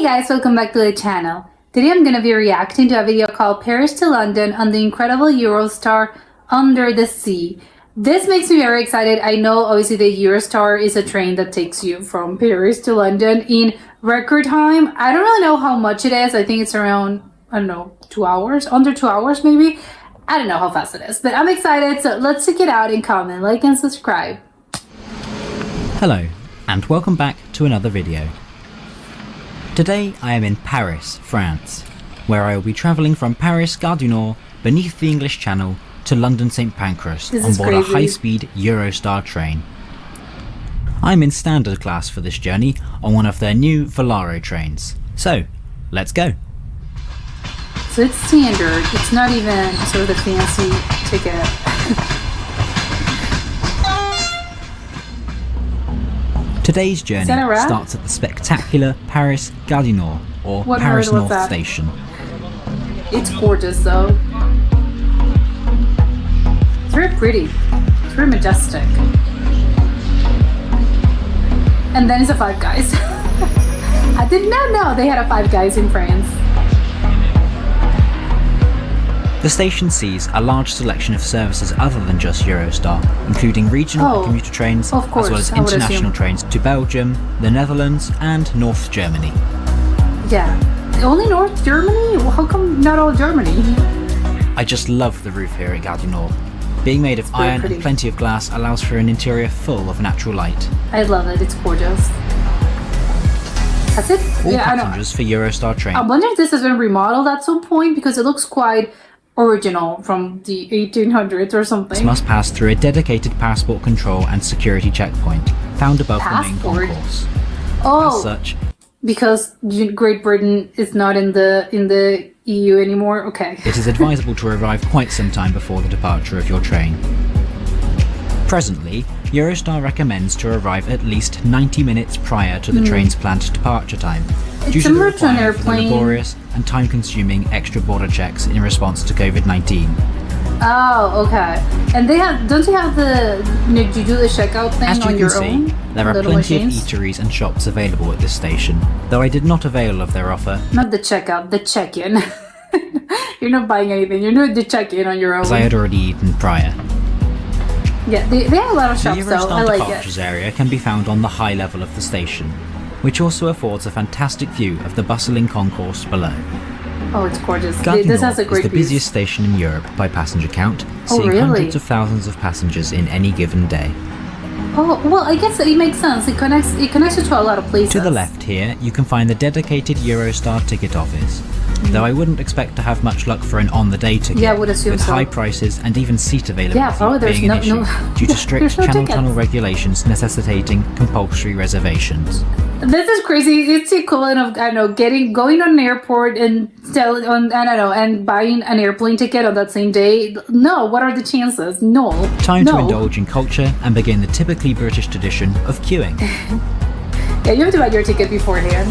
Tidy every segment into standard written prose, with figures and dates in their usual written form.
guys, welcome back to the channel. Today I'm going to be reacting to a video called Paris to London on the incredible Eurostar Under the Sea. This makes me very excited. I know obviously the Eurostar is a train that takes you from Paris to London in record time. I don't really know how much it is. I think it's around, I don't know, 2 hours, under 2 hours maybe. I don't know how fast it is, but I'm excited. So let's check it out and comment, like and subscribe. Hello, and welcome back to another video. Today I am in Paris, France, where I will be travelling from Paris Gare du Nord beneath the English Channel to London St Pancras on board a high-speed Eurostar train. I'm in standard class for this journey on one of their new Volaro trains. So, let's go! So it's standard, it's not even sort of the fancy ticket. Today's journey starts at the spectacular Paris Gare du Nord, or Paris North Station. It's gorgeous though. It's very pretty. It's very majestic. And then it's a Five Guys. I did not know they had a Five Guys in France. The station sees a large selection of services other than just Eurostar, including regional and commuter trains, as well as international trains to Belgium, the Netherlands, and North Germany. Yeah. Only North Germany? How come not all Germany? I just love the roof here at Gare du Nord. Being made of iron and plenty of glass allows for an interior full of natural light. I love it, it's gorgeous. That's it? All passengers for Eurostar trains. I wonder if this has been remodeled at some point because it looks quite original from the 1800s or something. Must pass through a dedicated passport control and security checkpoint found above the main concourse. Oh, as such, because Great Britain is not in the EU anymore. Okay. It is advisable to arrive quite some time before the departure of your train. Presently, Eurostar recommends to arrive at least 90 minutes prior to the train's planned departure time, due to the requirement for the laborious and time-consuming extra border checks in response to COVID-19. Oh, okay. And they have, don't you have the, you do the checkout thing on your own? As you can see, there are plenty of eateries and shops available at this station, though I did not avail of their offer. Not the checkout, the check-in. You're not buying anything, you're doing the check-in on your own. As I had already eaten prior. Yeah, they have a lot of shops though, I like it. The departures area can be found on the high level of the station, which also affords a fantastic view of the bustling concourse below. Oh, it's gorgeous. This has a great view. It's the busiest station in Europe by passenger count, seeing hundreds of thousands of passengers in any given day. Oh, well, I guess it makes sense. It connects you to a lot of places. To the left here, you can find the dedicated Eurostar ticket office. Though I wouldn't expect to have much luck for an on-the-day ticket, I would assume with high prices and even seat availability being an issue due to strict Channel Tunnel regulations necessitating compulsory reservations. This is crazy. It's the equivalent of, I don't know, going on an airport and and buying an airplane ticket on that same day. No, what are the chances? No. Time to indulge in culture and begin the typically British tradition of queuing. Yeah, you have to buy your ticket beforehand.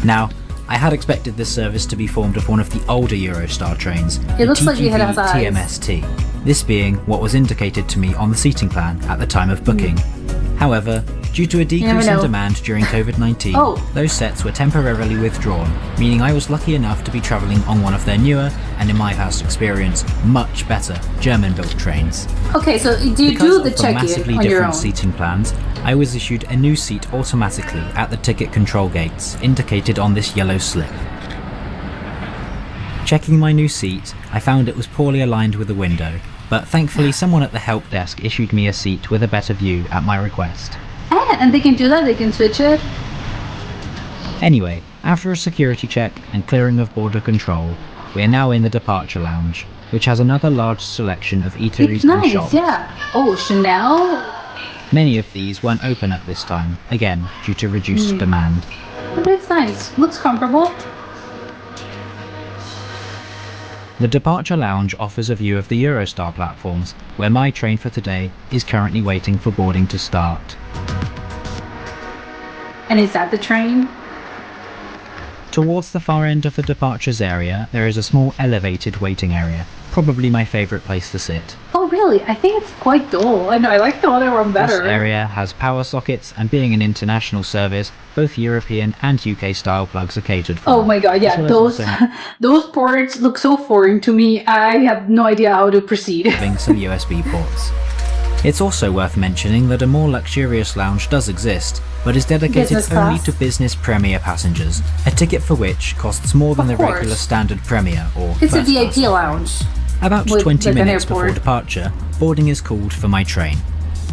Now, I had expected this service to be formed of one of the older Eurostar trains, it looks like it has eyes. TMST, this being what was indicated to me on the seating plan at the time of booking. However, due to a decrease in demand during COVID-19, those sets were temporarily withdrawn, meaning I was lucky enough to be travelling on one of their newer, and in my past experience, much better German-built trains. Okay, so do you do the check-in massively on your own? Different seating plans, I was issued a new seat automatically at the ticket control gates, indicated on this yellow slip. Checking my new seat, I found it was poorly aligned with the window, but thankfully someone at the help desk issued me a seat with a better view at my request. And they can do that? They can switch it? Anyway, after a security check and clearing of border control, we are now in the departure lounge, which has another large selection of eateries and shops. Yeah. Oh, Chanel? Many of these weren't open at this time, again, due to reduced demand. But it's nice. Looks comfortable. The departure lounge offers a view of the Eurostar platforms, where my train for today is currently waiting for boarding to start. And is that the train? Towards the far end of the departures area, there is a small elevated waiting area, probably my favourite place to sit. Oh really? I think it's quite dull. I know, I like the other one better. This area has power sockets, and being an international service, both European and UK style plugs are catered for. Oh my god, yeah, as well as those also those ports look so foreign to me. I have no idea how to proceed. having some USB ports. It's also worth mentioning that a more luxurious lounge does exist, but is dedicated Business only class? to business Premier passengers, a ticket for which costs more than Of the course. regular standard Premier or It's a first class VIP offering. lounge. About with, 20 like, an minutes before airport. departure, boarding is called for my train.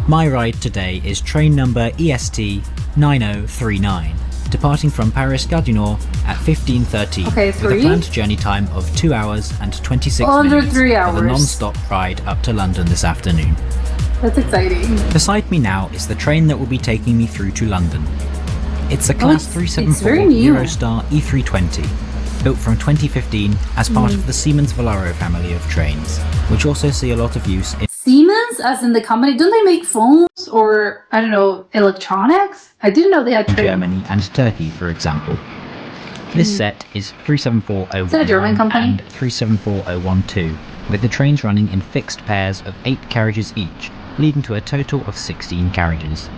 My ride today is train number EST 9039, departing from Paris Gare du Nord at 15:13, Okay, with a 3? planned journey time of 2 hours and 26 Under minutes 3 for the hours. non-stop ride up to London this afternoon. That's exciting. Beside me now is the train that will be taking me through to London. It's a Class it's 374 very new. Eurostar E320, built from 2015 as part of the Siemens Volaro family of trains, which also see a lot of use in Siemens, as in the company, don't they make phones or, I don't know, electronics? I didn't know they had trains. Germany and Turkey, for example. This set is 374011 Is that a German company? and 374012, with the trains running in fixed pairs of 8 carriages each, leading to a total of 16 carriages.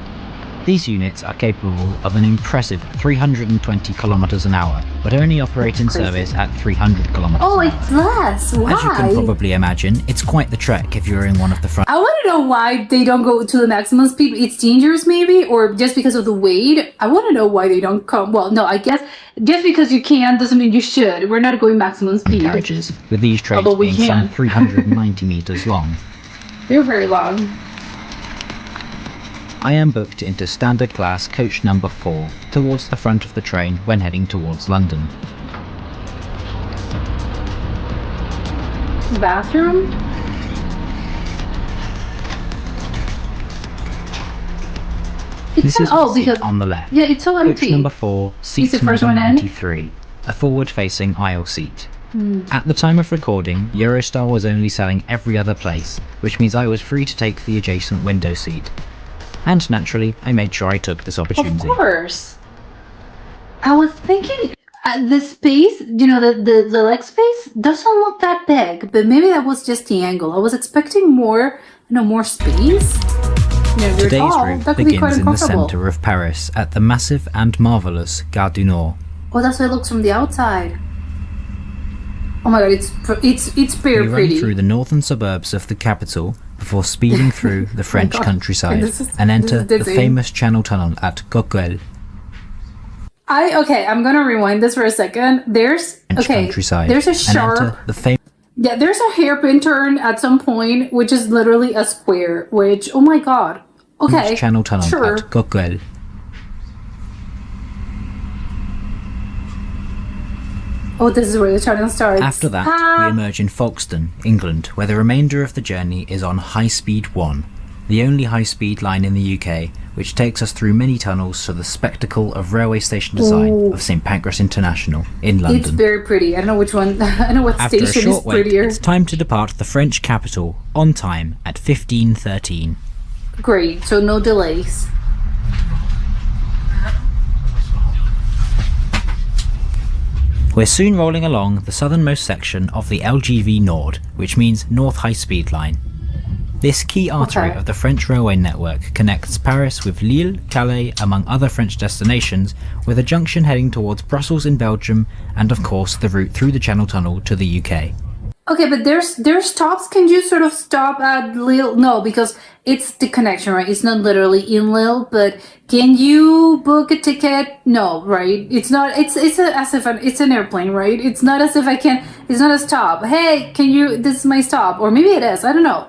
These units are capable of an impressive 320 kilometers an hour, but only operate in Crazy. service at 300 kilometers Oh, an hour. it's less. Why? As you can probably imagine, it's quite the trek if you're in one of the front I want to know why they don't go to the maximum speed. It's dangerous, maybe, or just because of the weight. I want to know why they don't come. Well, no, I guess just because you can doesn't mean you should. We're not going maximum speed. carriages, with these trains Although we being some can. 390 meters long. They're very long. I am booked into standard class coach number 4, towards the front of the train when heading towards London. Bathroom? This is oh, the seat because on the left. yeah, it's so Coach empty. number 4, seat the first number one in? 93, a forward-facing aisle seat. At the time of recording, Eurostar was only selling every other place, which means I was free to take the adjacent window seat. And naturally, I made sure I took this Of opportunity. course. I was thinking the space, you know, the leg space doesn't look that big, but maybe that was just the angle. I was expecting more, more space. You know, you're Today's tall, route that could be quite begins in the uncomfortable. centre of Paris at the massive and marvellous Gare du Nord. Oh, that's how it looks from the outside. Oh my god, it's very We run pretty. through the northern suburbs of the capital before speeding through the French God. countryside This is- and this enter is the dizzy. famous Channel Tunnel at Coquelles. Okay, I'm gonna rewind this for a second. There's French okay, countryside there's a and sharp enter the famous yeah, there's a hairpin turn at some point, which is literally a square. Which oh my god. Okay, Channel Tunnel sure. at Coquelles. Oh, this is where the channel starts. After that, Ah. we emerge in Folkestone, England, where the remainder of the journey is on High Speed 1, the only high-speed line in the UK, which takes us through many tunnels to the spectacle of railway station design Ooh. of St Pancras International in It's London. very pretty. I don't know which one. I don't know what After a station is short wait, prettier. it's time to depart the French capital on time at 15:13. Great. So no delays. We're soon rolling along the southernmost section of the LGV Nord, which means North High Speed Line. This key artery Okay. of the French railway network connects Paris with Lille, Calais, among other French destinations, with a junction heading towards Brussels in Belgium, and of course the route through the Channel Tunnel to the UK. Okay, but there's stops. Can you sort of stop at Lille? No, because it's the connection, right? It's not literally in Lille, but can you book a ticket? No, right? It's not. It's as if it's an airplane, right? It's not as if I can. It's not a stop. Hey, can you? This is my stop, or maybe it is. I don't know.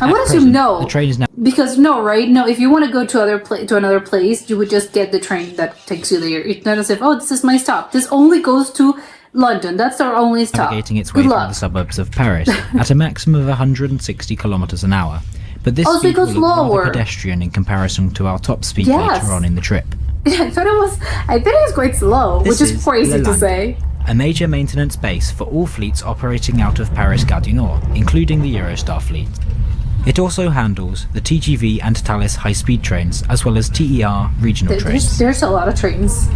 I At would assume present, no. The train is now Because no, right? No, if you want to go to another place, you would just get the train that takes you there. It's not as if, oh, this is my stop. This only goes to London. That's our only stop. navigating its way Good through luck. the suburbs of Paris at a maximum of 160 kilometers an hour. But this Oh, so it speed will goes look rather slower. pedestrian in comparison to our top speed Yes. later on in the trip. I thought it was quite slow, This which is crazy to Lalande, say. a major maintenance base for all fleets operating out of Paris Gare du Nord, including the Eurostar fleet. It also handles the TGV and Thalys high-speed trains, as well as TER regional trains. There's a lot of trains.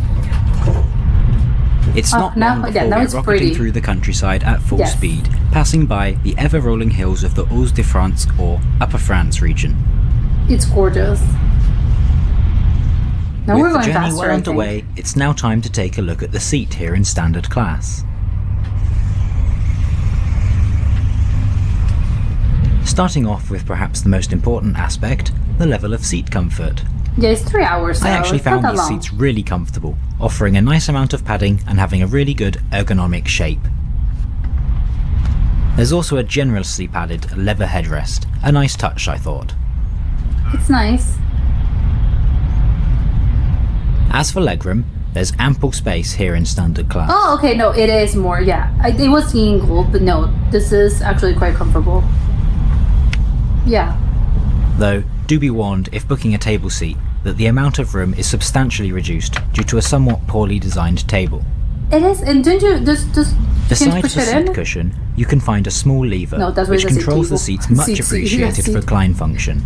It's not long before now we're it's rocketing pretty. through the countryside at full Yes. speed, passing by the ever-rolling hills of the Hauts-de-France or Upper France region. It's gorgeous. Now we're With the going journey faster, well I think. underway, it's now time to take a look at the seat here in standard class. Starting off with perhaps the most important aspect, the level of seat comfort. Yeah, it's 3 hours. So I actually it's not found that these long. seats really comfortable, offering a nice amount of padding and having a really good ergonomic shape. There's also a generously padded leather headrest, a nice touch I thought. It's nice. As for legroom, there's ample space here in standard class. Oh, okay. No, it is more. Yeah, it was single, but no, this is actually quite comfortable. Yeah. Though, do be warned if booking a table seat that the amount of room is substantially reduced due to a somewhat poorly designed table. It is, and don't you just can you Beside push the it seat in? cushion, you can find a small lever No, that's where which the seat controls the table. seat's much Seat, appreciated seat. recline function.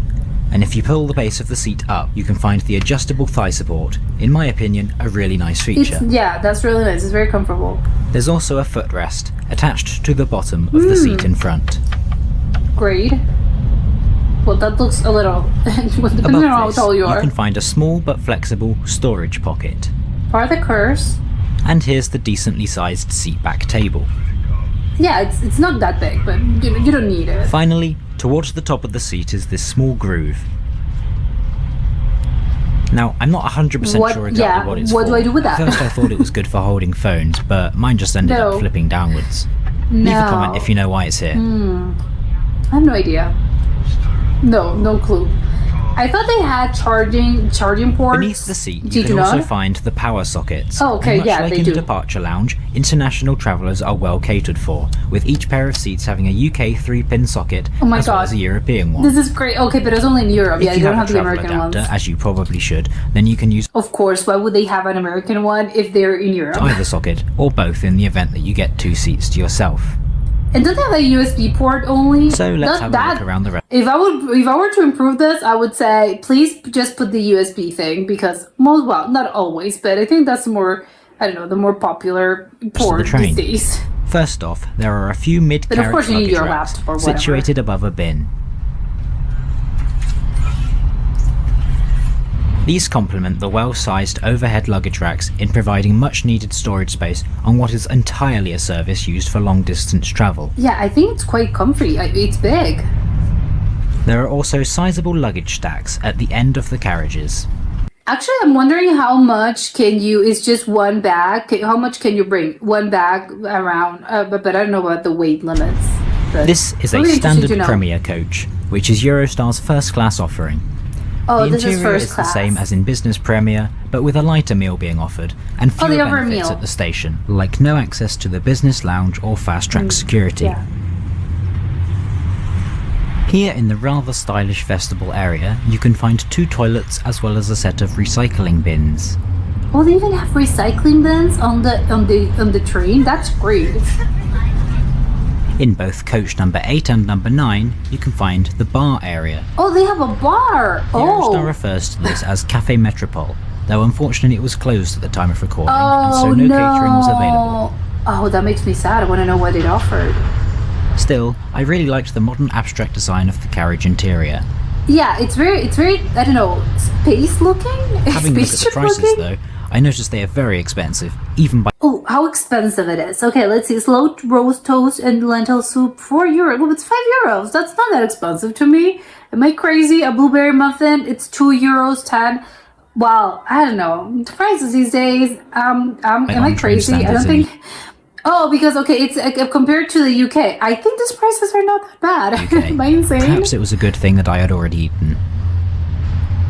And if you pull the base of the seat up, you can find the adjustable thigh support. In my opinion, a really nice feature. Yeah, that's really nice. It's very comfortable. There's also a footrest attached to the bottom of the seat in front. Great. Well, that looks a little. Depending Above on how this, tall you are. can find a small but flexible storage pocket. Part of the curse. And here's the decently sized seat back table. Yeah, it's not that big, but you don't need it. Finally, towards the top of the seat is this small groove. Now, I'm not 100% sure exactly what it's for. What do I do with that? At first I thought it was good for holding phones, but mine just ended up flipping downwards. Leave a comment if you know why it's here. I have no idea. No clue. I thought they had charging ports. Beneath the seat, you Did can you also not? find the power sockets. Oh, okay, And much yeah, like they in do. a departure lounge, international travellers are well catered for, with each pair of seats having a UK 3-pin socket Oh my as well God. as a European one. This is great. Okay, but it's only in Europe. Yeah, If you you don't have have a the travel American adapter, ones. as you probably should, then you can use Of course, why would they have an American one if they're in Europe? either socket or both in the event that you get 2 seats to yourself. And don't they have a USB port only? So let's have a look around the rest. If I were to improve this, I would say please just put the USB thing because not always, but I think that's the more popular port train. these days. First off, there are a few But of mid-carriage course you need luggage your racks laptop or whatever. situated above a bin. These complement the well-sized overhead luggage racks in providing much-needed storage space on what is entirely a service used for long-distance travel. Yeah, I think it's quite comfy. It's big. There are also sizable luggage stacks at the end of the carriages. Actually, I'm wondering how much it's just one bag. How much can you bring? One bag around, but I don't know about the weight limits. But This is a really interesting standard to know. Premier coach, which is Eurostar's first-class offering. Oh, The this is interior first is class. the same as in Business Premier, but with a lighter meal being offered, and Oh, they fewer offer a benefits meal. at the station, like no access to the business lounge or fast-track security. Yeah. Here in the rather stylish vestibule area, you can find 2 toilets as well as a set of recycling bins. Oh, they even have recycling bins on the train. That's great. In both coach number 8 and number 9, you can find the bar area. Oh, they have a bar. Eurostar Oh. refers to this as Café Métropole, though unfortunately it was closed at the time of recording, and Oh so no catering was available. Oh, that makes me sad. I want to know what it offered. Still, I really liked the modern abstract design of the carriage interior. Yeah, it's very, I don't know, space looking? Having a look at the Spaceship prices looking? though, I noticed they are very expensive, even by Oh, how expensive it is. Okay, let's see. Slow roast toast and lentil soup, €4. Oh, it's €5. That's not that expensive to me. Am I crazy? A blueberry muffin, it's €2.10. Well, I don't know. The prices these days, am I on-train crazy? I don't standards think... Oh, because, okay, it's compared to the UK. I think these prices are not that bad. UK. Am I insane? Perhaps it was a good thing that I had already eaten.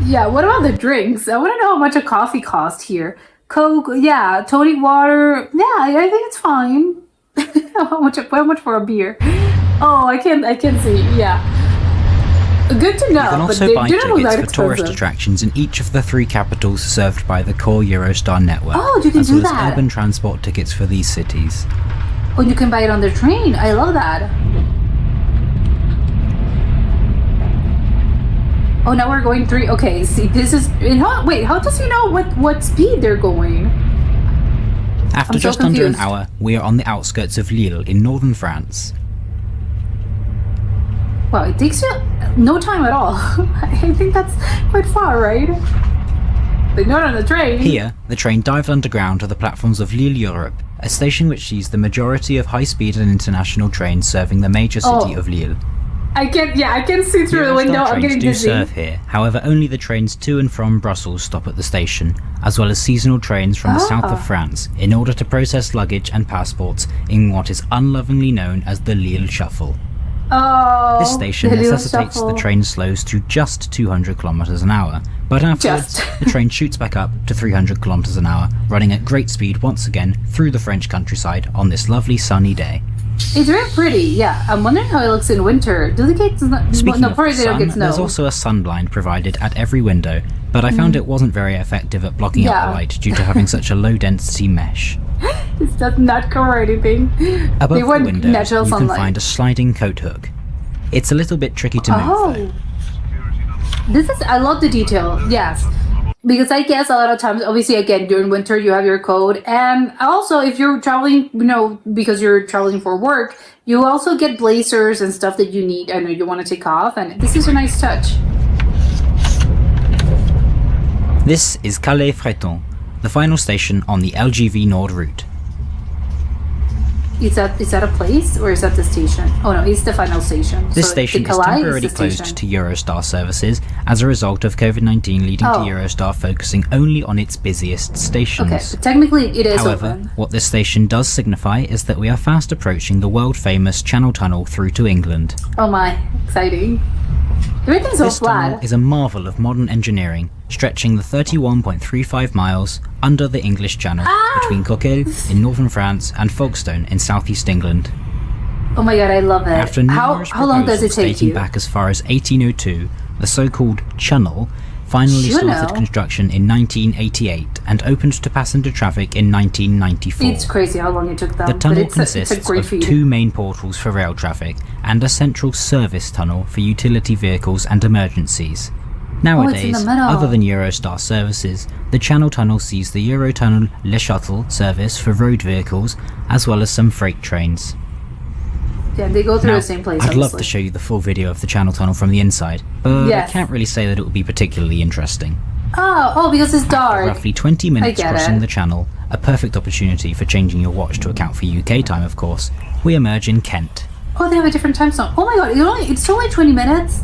Yeah, what about the drinks? I want to know how much a coffee cost here. Coke, yeah, tonic water. Yeah, I think it's fine. how much for a beer? Oh, I can't see. Yeah. Good to know. You can also but buy they do not look tickets that for tourist expensive. attractions in each of the 3 capitals served by the core Eurostar network, Oh, you can as do well that. as urban transport tickets for these cities. Oh, you can buy it on the train. I love that. Oh, now we're going 3. Okay, see, this is... Wait, how does he know what speed they're going? After I'm so just under an confused. hour, we are on the outskirts of Lille in northern France. Wow, it takes you no time at all. I think that's quite far, right? But not on the train. Here, the train dived underground to the platforms of Lille Europe, a station which sees the majority of high-speed and international trains serving the major city of Lille. I can see through the window. Eurostar I'm trains getting do dizzy. serve here, however only the trains to and from Brussels stop at the station, as well as seasonal trains from the south of France, in order to process luggage and passports in what is unlovingly known as the Lille Shuffle. Oh, This station the little necessitates shuffle. the train slows to just 200 kilometers an hour, but afterwards Just. the train shoots back up to 300 kilometers an hour, running at great speed once again through the French countryside on this lovely sunny day. It's very pretty, yeah. I'm wondering how it looks in winter. Do they get Speaking no, of probably the they don't sun, get snow. there's also a sunblind provided at every window, but I found it wasn't very effective at blocking out Yeah. the light due to having such a low density mesh. This does not cover anything. Above They the want window, natural you sunlight. can find a sliding coat hook. It's a little bit tricky to move though. I love the detail, yes. Because I guess a lot of times, obviously, again, during winter, you have your coat. And also, if you're traveling, because you're traveling for work, you also get blazers and stuff that you need. I know you want to take off. And this is a nice touch. This is Calais-Freton, the final station on the LGV Nord route. Is that a place or is that the station? Oh no, it's the final station. This So station the is Calais temporarily the closed station. to Eurostar services as a result of COVID-19 leading to Eurostar focusing only on its busiest stations. Okay, but technically it is However, open. what this station does signify is that we are fast approaching the world-famous Channel Tunnel through to England. Oh my, exciting. Everything's so This tunnel flat. is a marvel of modern engineering, stretching the 31.35 miles under the English Channel between Coquelles in northern France and Folkestone in southeast England. Oh my god, I love it. After numerous How long does it proposals take dating you? back as far as 1802, the so-called Channel finally started Channel? construction in 1988 and opened to passenger traffic in 1994. It's crazy how long it took them. The tunnel but it's a consists great of feat. two main portals for rail traffic and a central service tunnel for utility vehicles and emergencies. Nowadays, middle. other than Eurostar services, the Channel Tunnel sees the Eurotunnel Le Shuttle service for road vehicles, as well as some freight trains. Yeah, they go through Now, the same place. I'd love to honestly. show you the full video of the Channel Tunnel from the inside, but Yes. I can't really say that it would be particularly interesting. Oh, because it's dark. Roughly 20 minutes get crossing it. the channel, a perfect opportunity for changing your watch to account for UK time of course, we emerge in Kent. Oh, they have a different time zone. Oh my god, it's only 20 minutes?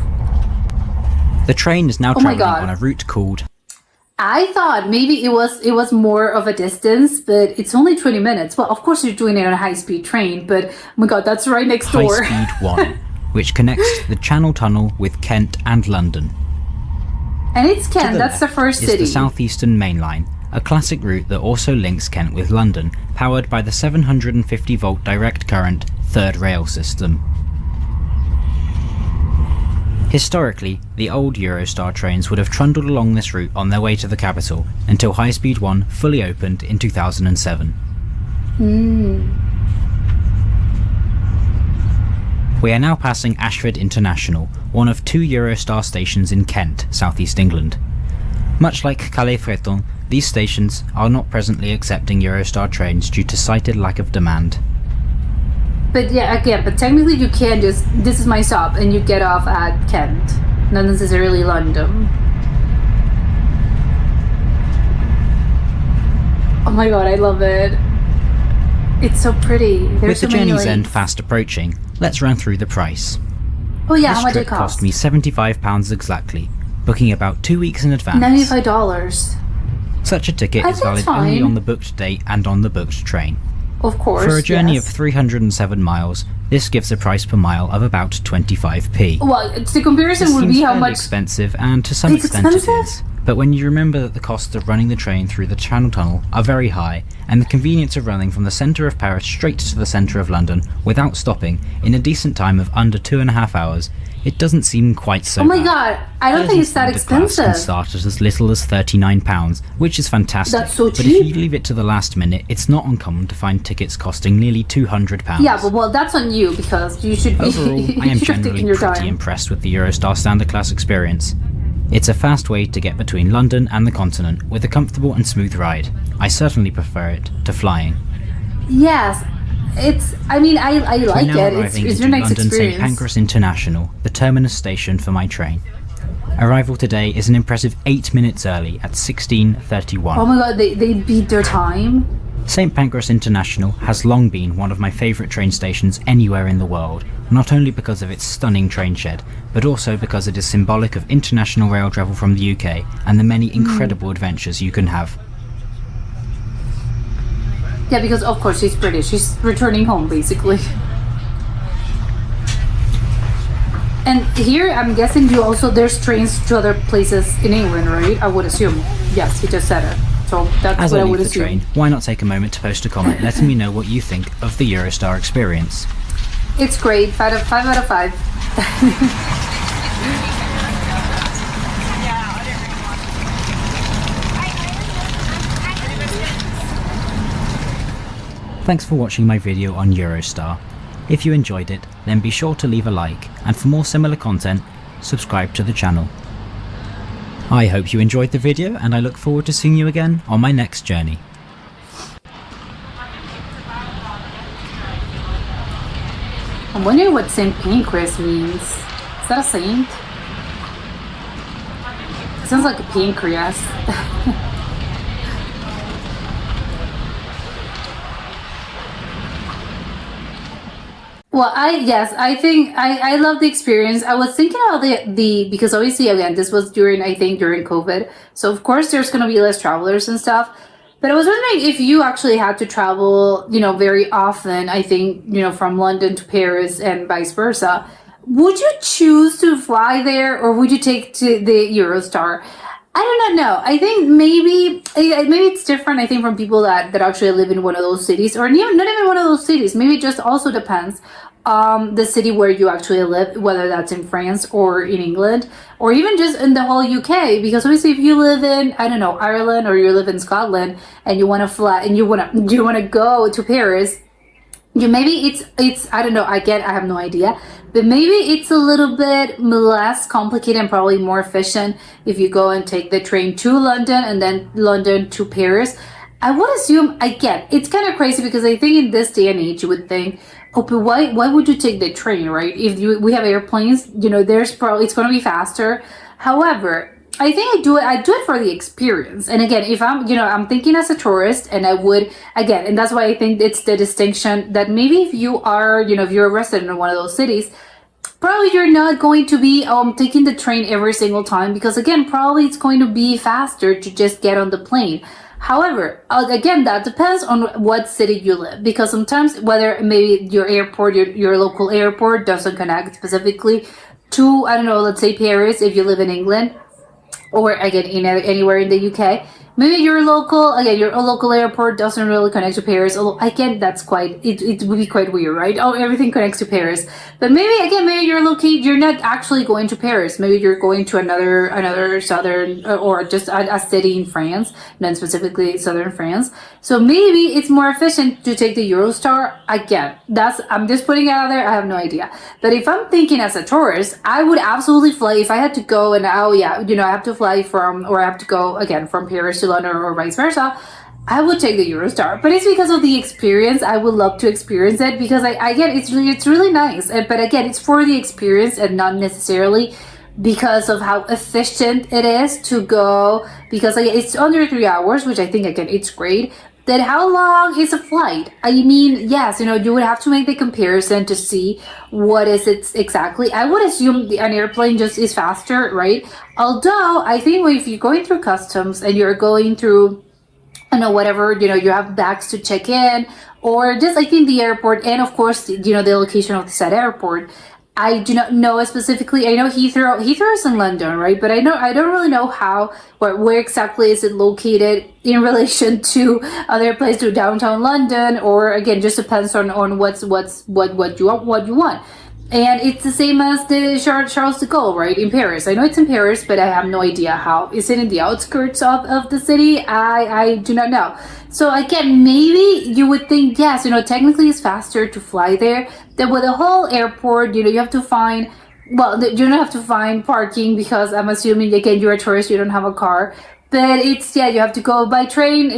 The train is now Oh my travelling God. on a route called... I thought maybe it was more of a distance, but it's only 20 minutes. Well, of course you're doing it on a high-speed train, but oh my god, that's right next High door. Speed 1, which connects the Channel Tunnel with Kent and London. And it's To Kent, the that's the left first is city. the Southeastern Main Line, a classic route that also links Kent with London, powered by the 750-volt direct current third rail system. Historically, the old Eurostar trains would have trundled along this route on their way to the capital until High Speed 1 fully opened in 2007. We are now passing Ashford International, one of two Eurostar stations in Kent, southeast England. Much like Calais-Freton, these stations are not presently accepting Eurostar trains due to cited lack of demand. But yeah, again, but technically you can just, this is my stop, and you get off at Kent, not necessarily London. Oh my god, I love it. It's so pretty. There's With so the many journey's end lanes. fast approaching, let's run through the price. Oh yeah, This how much trip it cost? cost me £75 exactly, booking about 2 weeks in advance. $95. Such a ticket I is think valid it's only fine. on the booked date and on the booked train. Of course. For a journey yes. of 307 miles, this gives a price per mile of about 25p. Well, the comparison This would seems be how fairly much. expensive, and to some It's extent it expensive? is. But when you remember that the costs of running the train through the Channel Tunnel are very high, and the convenience of running from the centre of Paris straight to the centre of London without stopping in a decent time of under 2.5 hours, it doesn't seem quite so Oh my bad. god, I don't think it's that Business class can expensive. start at as little as £39, which is fantastic. That's so But if cheap. you leave it to the last minute, it's not uncommon to find tickets costing nearly £200. Yeah, but well, that's on you because you should be. Overall, I you am should have taken generally your pretty time. impressed with the Eurostar Standard Class experience. It's a fast way to get between London and the continent with a comfortable and smooth ride. I certainly prefer it to flying. Yes, I We're like now it. arriving It's into your next London St experience. Pancras International, the terminus station for my train. Arrival today is an impressive 8 minutes early at 16:31. Oh my god, they beat their time. St Pancras International has long been one of my favourite train stations anywhere in the world, not only because of its stunning train shed, but also because it is symbolic of international rail travel from the UK and the many incredible adventures you can have. Yeah, because of course she's British. She's returning home, basically. And here, I'm guessing there's trains to other places in England, right? I would assume. Yes, he just said it. So that's As what I I would leave the assume. train, why not take a moment to post a comment letting me know what you think of the Eurostar experience? It's great. 5 out of 5. Thanks for watching my video on Eurostar. If you enjoyed it, then be sure to leave a like, and for more similar content, subscribe to the channel. I hope you enjoyed the video, and I look forward to seeing you again on my next journey. I'm wondering what St. Pancras means. Is that a saint? It sounds like a pancreas. Well, I think I love the experience. I was thinking about the because obviously again this was during COVID, so of course there's gonna be less travelers and stuff. But I was wondering if you actually had to travel, very often. I think from London to Paris and vice versa. Would you choose to fly there, or would you take to the Eurostar? I do not know. I think maybe it's different. I think from people that actually live in one of those cities, or not even one of those cities. Maybe it just also depends the city where you actually live, whether that's in France or in England, or even just in the whole UK. Because obviously, if you live in Ireland, or you live in Scotland, and you want to fly and you want to go to Paris, maybe it's I don't know. I have no idea. But maybe it's a little bit less complicated and probably more efficient if you go and take the train to London and then London to Paris. I would assume, again, it's kind of crazy because I think in this day and age you would think, oh, but why would you take the train, right? If we have airplanes, there's probably, it's going to be faster. However, I think I do it for the experience. And again, if I'm thinking as a tourist, and I would, again, and that's why I think it's the distinction that maybe if you are, if you're a resident in one of those cities, probably you're not going to be taking the train every single time, because again, probably it's going to be faster to just get on the plane. However, again, that depends on what city you live, because sometimes whether maybe your airport, your local airport doesn't connect specifically to, I don't know, let's say Paris, if you live in England, or again anywhere in the UK. Maybe your local airport doesn't really connect to Paris. Although again, it would be quite weird, right? Oh, everything connects to Paris. But maybe you're not actually going to Paris. Maybe you're going to another southern or just a city in France, not specifically southern France. So maybe it's more efficient to take the Eurostar. Again, I'm just putting it out there. I have no idea. But if I'm thinking as a tourist, I would absolutely fly if I had to go and I have to fly I have to go again from Paris to London or vice versa. I would take the Eurostar, but it's because of the experience. I would love to experience it because I get it's really nice. But again, it's for the experience and not necessarily because of how efficient it is to go. Because it's under 3 hours, which I think again it's great. Then how long is a flight? I mean, yes, you would have to make the comparison to see what is it exactly. I would assume an airplane just is faster, right? Although I think if you're going through customs and you're going through, whatever, you have bags to check in, or just I think the airport, and of course, the location of the said airport. I do not know specifically. I know Heathrow is in London, right? But I don't really know where exactly is it located in relation to other places, to downtown London, or again, just depends on what you want. And it's the same as the Charles de Gaulle, right, in Paris. I know it's in Paris, but I have no idea how. Is it in the outskirts of the city? I do not know. So again, maybe you would think, yes, technically it's faster to fly there. Then with the whole airport, you have to find, you don't have to find parking because I'm assuming, again, you're a tourist, you don't have a car. But it's, yeah, you have to go by train,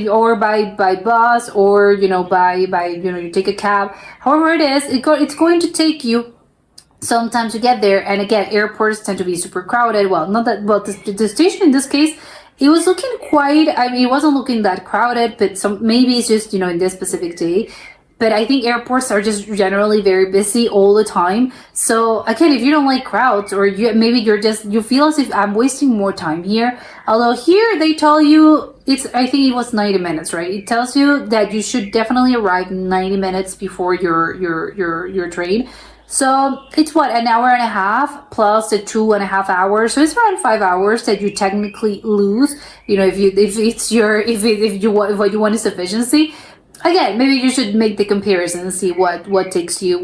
or by bus, or by you take a cab. However it is, it's going to take you sometimes to get there. And again, airports tend to be super crowded. Well, not that, well, the station in this case, it was looking quite, I mean, it wasn't looking that crowded, but maybe it's just in this specific day. But I think airports are just generally very busy all the time. So again, if you don't like crowds, or you feel as if I'm wasting more time here. Although here they tell you I think it was 90 minutes, right? It tells you that you should definitely arrive 90 minutes before your train. So it's an hour and a half plus the 2.5 hours. So it's around 5 hours that you technically lose. If what you want is efficiency. Again, maybe you should make the comparison and see what takes you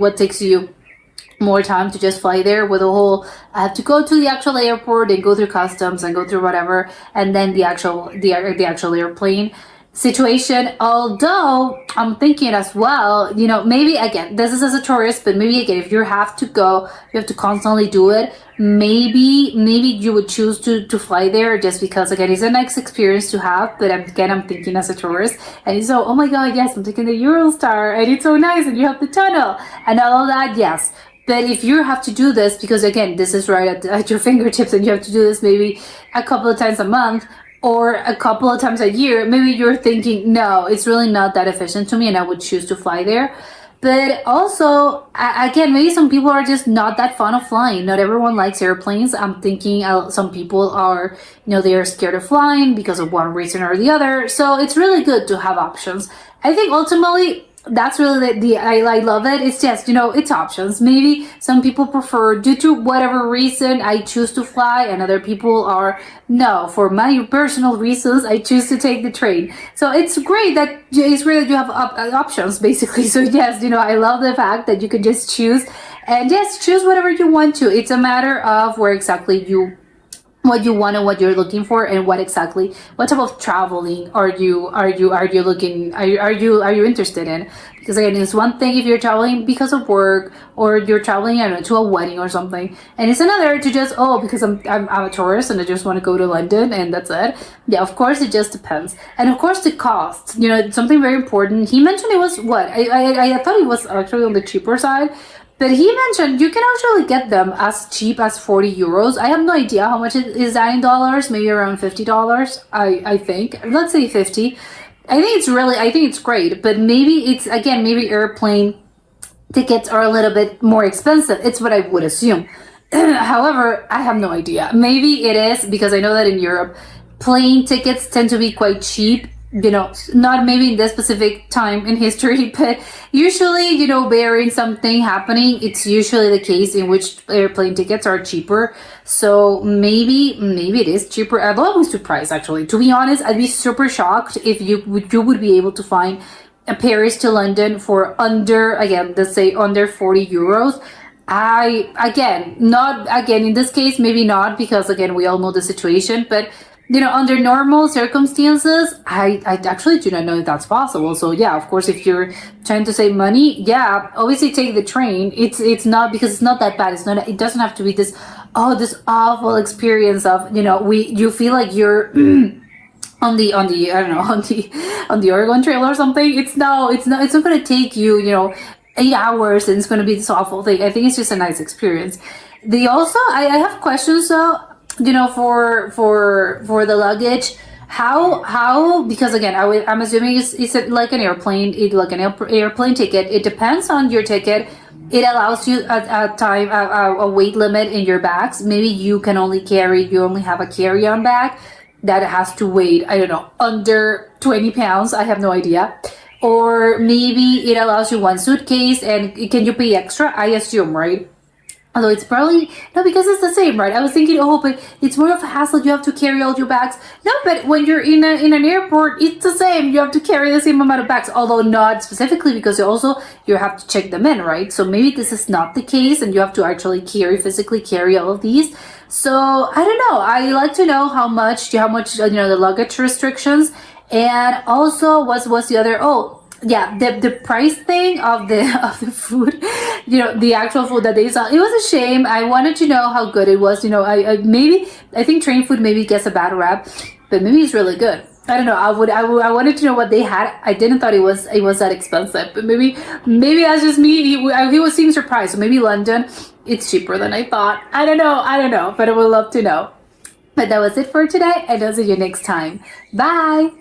more time to just fly there, with the whole I have to go to the actual airport and go through customs and go through whatever, and then the actual airplane situation. Although I'm thinking as well, maybe again, this is as a tourist, but maybe again, if you have to go, you have to constantly do it. Maybe you would choose to fly there, just because again, it's a nice experience to have. But I'm thinking as a tourist, and so, oh my god, yes, I'm taking the Eurostar, and it's so nice, and you have the tunnel and all of that, yes. But if you have to do this, because again, this is right at your fingertips, and you have to do this maybe a couple of times a month, or a couple of times a year, maybe you're thinking, no, it's really not that efficient to me, and I would choose to fly there. But also, again, maybe some people are just not that fond of flying. Not everyone likes airplanes. I'm thinking some people are, they are scared of flying because of one reason or the other. So it's really good to have options. I think ultimately, that's really I love it. It's just, it's options. Maybe some people prefer, due to whatever reason, I choose to fly, and other people are, no, for my personal reasons, I choose to take the train. So it's great that you have options, basically. So yes, I love the fact that you can just choose, and just choose whatever you want to. It's a matter of where exactly what you want and what you're looking for, and what type of traveling are you interested in. Because again, it's one thing if you're traveling because of work, or you're traveling, I don't know, to a wedding or something, and it's another to just, because I'm a tourist and I just want to go to London and that's it. Yeah, of course, it just depends. And of course, the cost, something very important. He mentioned it was I thought it was actually on the cheaper side. But he mentioned you can actually get them as cheap as 40 euros. I have no idea how much is that in dollars. Maybe around $50. I think. Let's say 50. I think it's great. But maybe airplane tickets are a little bit more expensive. It's what I would assume. However, I have no idea. Maybe it is, because I know that in Europe, plane tickets tend to be quite cheap. Not maybe in this specific time in history, but usually, barring something happening, it's usually the case in which airplane tickets are cheaper. So maybe it is cheaper. Although I was surprised, actually. To be honest, I'd be super shocked if you would be able to find a Paris to London for under, let's say under 40 euros. In this case, maybe not, because again, we all know the situation, but under normal circumstances, I actually do not know if that's possible. So yeah, of course, if you're trying to save money, yeah, obviously take the train. It's not, because it's not that bad. It doesn't have to be this awful experience of, you feel like you're on the Oregon Trail or something. It's not going to take you, 8 hours, and it's going to be this awful thing. I think it's just a nice experience. I have questions though. For the luggage, how because again, I'm assuming it's like an airplane, airplane ticket. It depends on your ticket. It allows you a weight limit in your bags. Maybe you only have a carry-on bag that has to weigh, I don't know, under 20 pounds. I have no idea. Or maybe it allows you one suitcase, and can you pay extra? I assume, right? Although it's probably, no, because it's the same, right? I was thinking, but it's more of a hassle. You have to carry all your bags. No, but when you're in an airport, it's the same. You have to carry the same amount of bags, although not specifically, because you have to check them in, right? So maybe this is not the case, and you have to actually physically carry all of these. So I don't know. I like to know how much the luggage restrictions, and also what's the other, yeah, the price thing of the food, the actual food that they sell. It was a shame. I wanted to know how good it was. I think train food maybe gets a bad rap. but maybe it's really good. I don't know. I wanted to know what they had. I didn't thought it was that expensive, but maybe that's just me. He was seem surprised. So maybe London, it's cheaper than I thought. I don't know, but I would love to know. But that was it for today, and I'll see you next time. Bye.